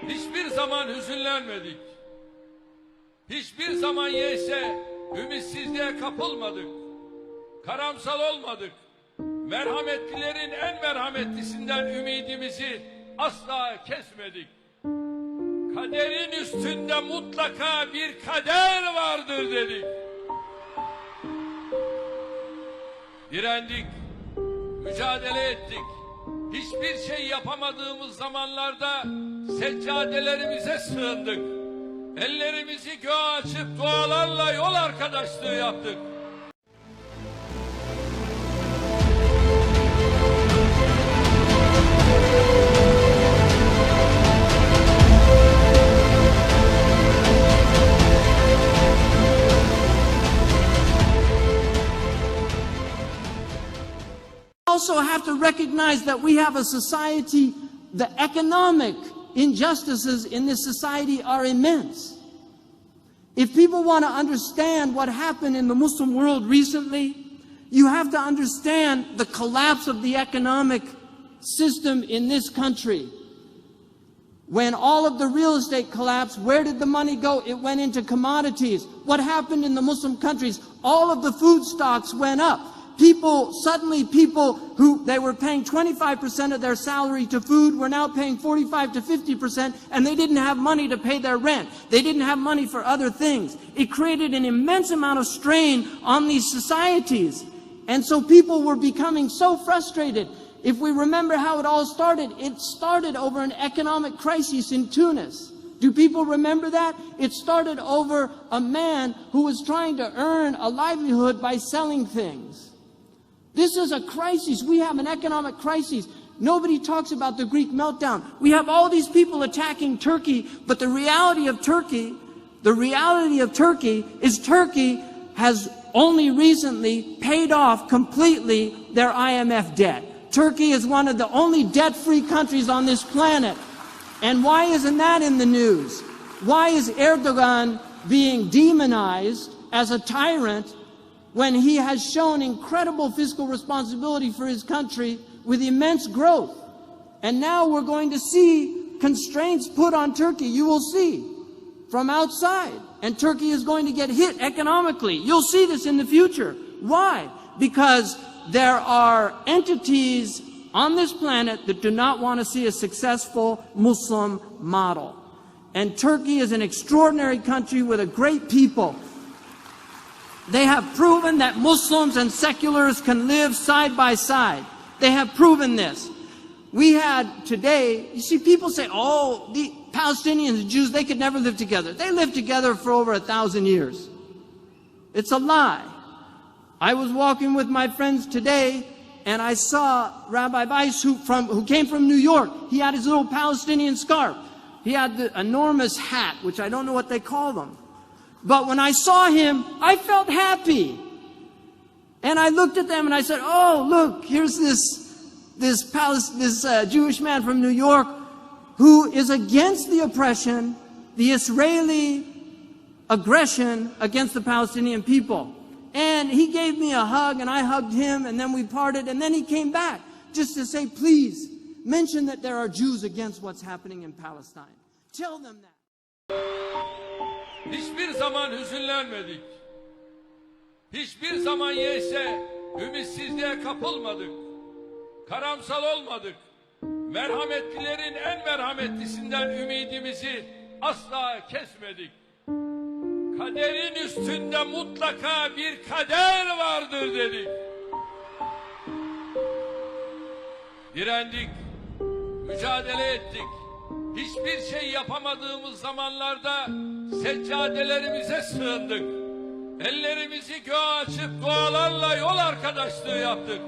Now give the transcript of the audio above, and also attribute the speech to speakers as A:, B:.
A: Hiçbir zaman hüzünlenmedik. Hiçbir zaman yeyse ümitsizliğe kapılmadık. Karamsal olmadık. Merhametlilerin en merhametlisinden ümidimizi asla kesmedik. Kaderin üstünde mutlaka bir kader vardır dedik. Direndik, mücadele ettik. Hiçbir şey yapamadığımız zamanlarda seccadelerimize sığındık. Ellerimizi göğe açıp dualarla yol arkadaşlığı yaptık.
B: Also have to recognize that we have a society, the economic injustices in this society are immense. If people want to understand what happened in the Muslim world recently, you have to understand the collapse of the economic system in this country. When all of the real estate collapsed, where did the money go? It went into commodities. What happened in the Muslim countries? All of the food stocks went up. Suddenly people who they were paying 25% of their salary to food were now paying 45 to 50%, and they didn't have money to pay their rent. They didn't have money for other things. It created an immense amount of strain on these societies. And so people were becoming so frustrated. If we remember how it all started over an economic crisis in Tunis. Do people remember that? It started over a man who was trying to earn a livelihood by selling things. This is a crisis. We have an economic crisis. Nobody talks about the Greek meltdown. We have all these people attacking Turkey, but the reality of Turkey is Turkey has only recently paid off completely their IMF debt. Turkey is one of the only debt-free countries on this planet. And why isn't that in the news? Why is Erdogan being demonized as a tyrant when he has shown incredible fiscal responsibility for his country with immense growth? And now we're going to see constraints put on Turkey, you will see, from outside. And Turkey is going to get hit economically. You'll see this in the future. Why? Because there are entities on this planet that do not want to see a successful Muslim model. And Turkey is an extraordinary country with a great people. They have proven that Muslims and seculars can live side by side. They have proven this. We had today, you see, people say, oh, the Palestinians and Jews, they could never live together. They lived together for over 1,000 years. It's a lie. I was walking with my friends today, and I saw Rabbi Weiss, who came from New York. He had his little Palestinian scarf. He had the enormous hat, which I don't know what they call them. But when I saw him, I felt happy. And I looked at them and I said, oh, look, here's this Jewish man from New York who is against the oppression, the Israeli aggression against the Palestinian people. And he gave me a hug, and I hugged him, and then we parted, and then he came back just to say, please, mention that there are Jews against what's happening in Palestine. Tell them that.
A: Hiçbir zaman hüzünlenmedik. Hiçbir zaman yeyse ümitsizliğe kapılmadık. Karamsal olmadık. Merhametlilerin en merhametlisinden ümidimizi asla kesmedik. Kaderin üstünde mutlaka bir kader vardır dedik. Direndik, mücadele ettik. Hiçbir şey yapamadığımız zamanlarda seccadelerimize sığındık. Ellerimizi göğe açıp dualarla yol arkadaşlığı yaptık.